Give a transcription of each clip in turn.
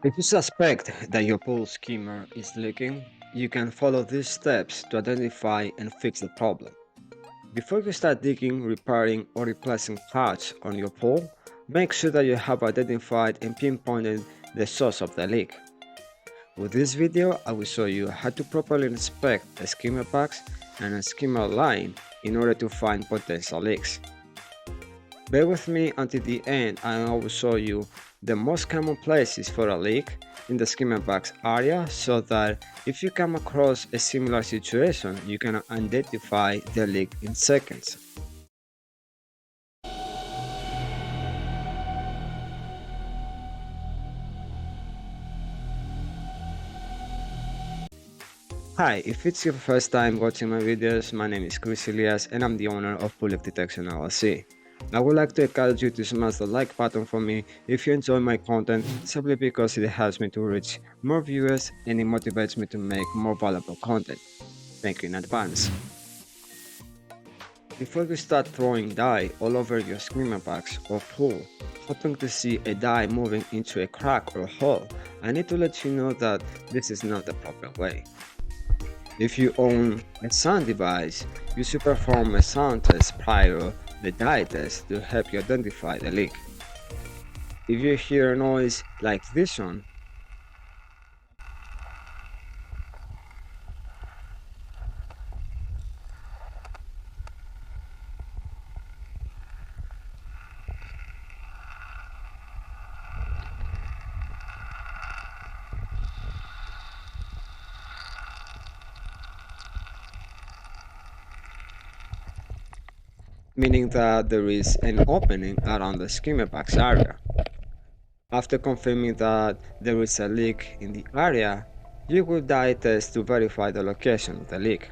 If you suspect that your pool skimmer is leaking, you can follow these steps to identify and fix the problem. Before you start digging, repairing, or replacing parts on your pool, make sure that you have identified and pinpointed the source of the leak. With this video, I will show you how to properly inspect a skimmer box and a skimmer line in order to find potential leaks. Bear with me until the end and I will show you the most common places for a leak in the skimmer box area so that if you come across a similar situation, you can identify the leak in seconds. Hi, if it's your first time watching my videos, my name is Chris Elias and I'm the owner of Bullet Detection LLC. I would like to encourage you to smash the like button for me if you enjoy my content simply because it helps me to reach more viewers and it motivates me to make more valuable content. Thank you in advance. Before you start throwing dye all over your skimmer box or pool, hoping to see a dye moving into a crack or hole, I need to let you know that this is not the proper way. If you own a sound device, you should perform a sound test prior to the dye test to help you identify the leak. If you hear a noise like this one, meaning that there is an opening around the skimmer box area. After confirming that there is a leak in the area, you will dye test to verify the location of the leak.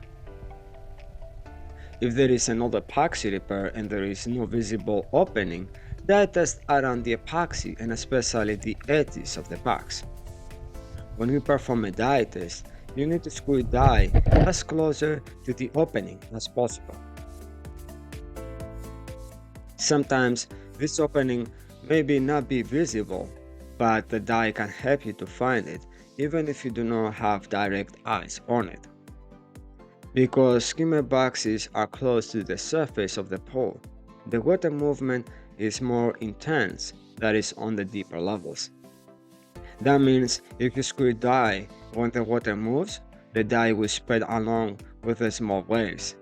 If there is another epoxy repair and there is no visible opening, dye test around the epoxy and especially the edges of the box. When you perform a dye test, you need to screw dye as closer to the opening as possible. Sometimes this opening may not be visible, but the dye can help you to find it even if you do not have direct eyes on it. Because skimmer boxes are close to the surface of the pool, the water movement is more intense than is on the deeper levels. That means if you screw dye when the water moves, the dye will spread along with the small waves.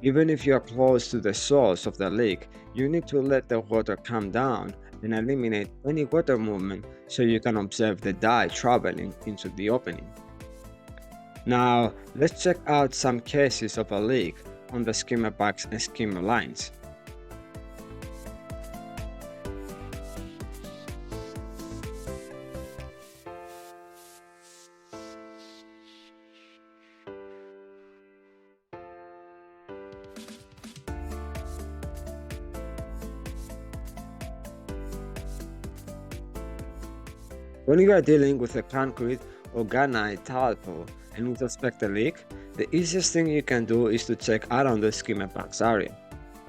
Even if you are close to the source of the leak, you need to let the water calm down and eliminate any water movement so you can observe the dye traveling into the opening. Now, let's check out some cases of a leak on the skimmer box and skimmer lines. When you are dealing with a concrete or granite tile pool and you suspect a leak, the easiest thing you can do is to check around the skimmer box area.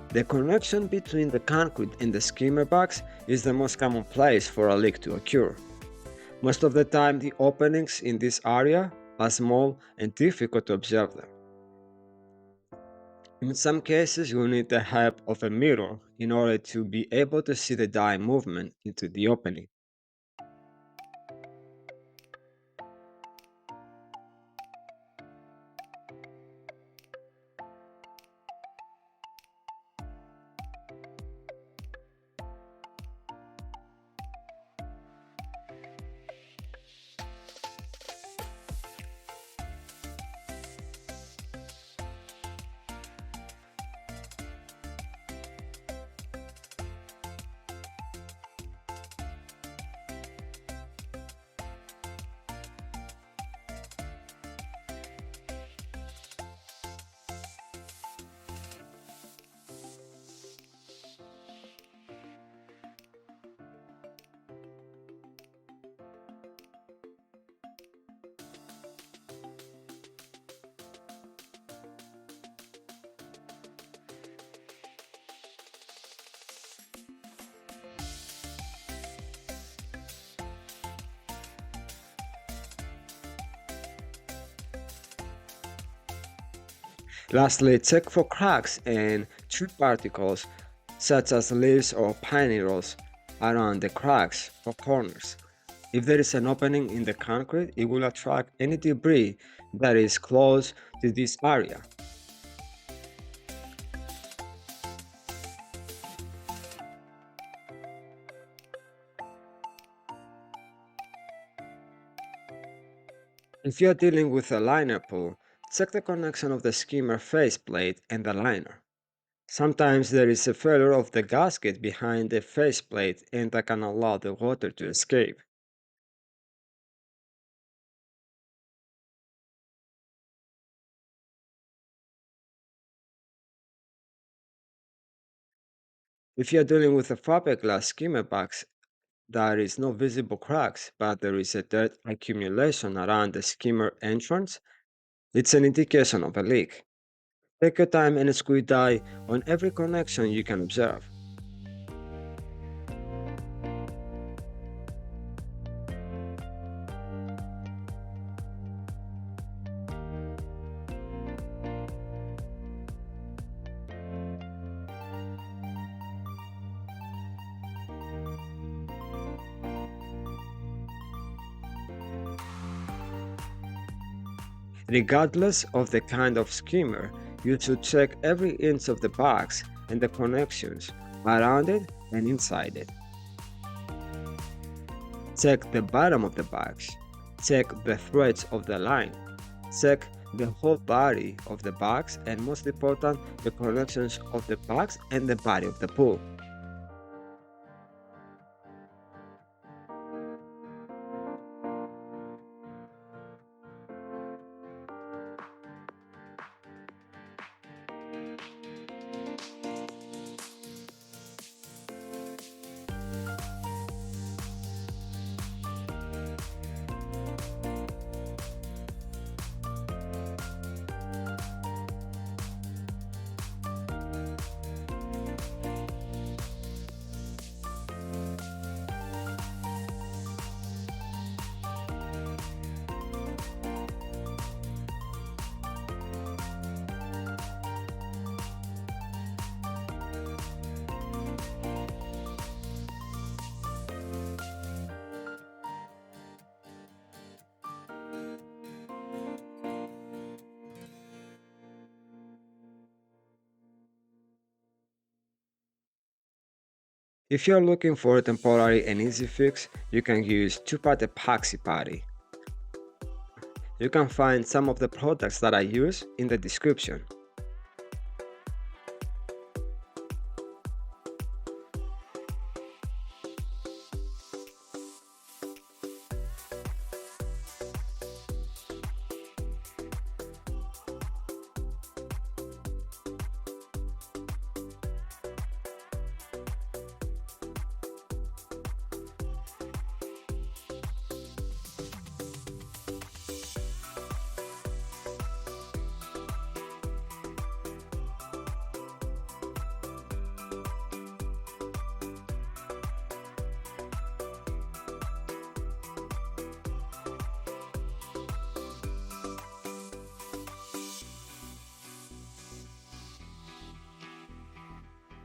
The connection between the concrete and the skimmer box is the most common place for a leak to occur. Most of the time, the openings in this area are small and difficult to observe them. In some cases, you will need the help of a mirror in order to be able to see the dye movement into the opening. Lastly, check for cracks and true particles such as leaves or pine needles around the cracks or corners. If there is an opening in the concrete, it will attract any debris that is close to this area. If you are dealing with a liner pull, check the connection of the skimmer faceplate and the liner. Sometimes there is a failure of the gasket behind the faceplate and that can allow the water to escape. If you are dealing with a fiberglass skimmer box, there is no visible cracks, but there is a dirt accumulation around the skimmer entrance. It's an indication of a leak. Take your time and squeeze dye on every connection you can observe. Regardless of the kind of skimmer, you should check every inch of the box and the connections around it and inside it. Check the bottom of the box. Check the threads of the line. Check the whole body of the box and most important, the connections of the box and the body of the pool. If you're looking for a temporary and easy fix, you can use two-part epoxy putty. You can find some of the products that I use in the description.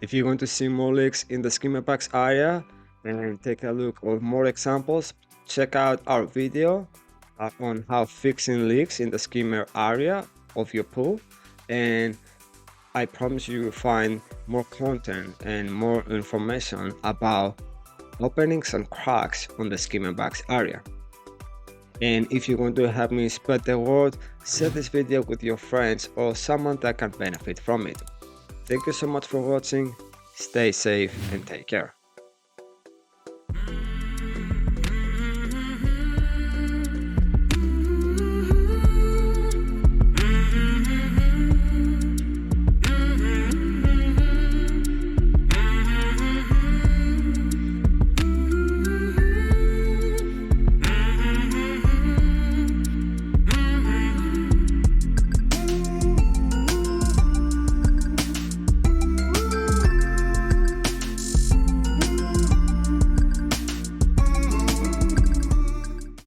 If you want to see more leaks in the Skimmer Box area and take a look at more examples, check out our video on how fixing leaks in the skimmer area of your pool, and I promise you will find more content and more information about openings and cracks on the Skimmer Box area. And if you want to help me spread the word, share this video with your friends or someone that can benefit from it. Thank you so much for watching, stay safe and take care.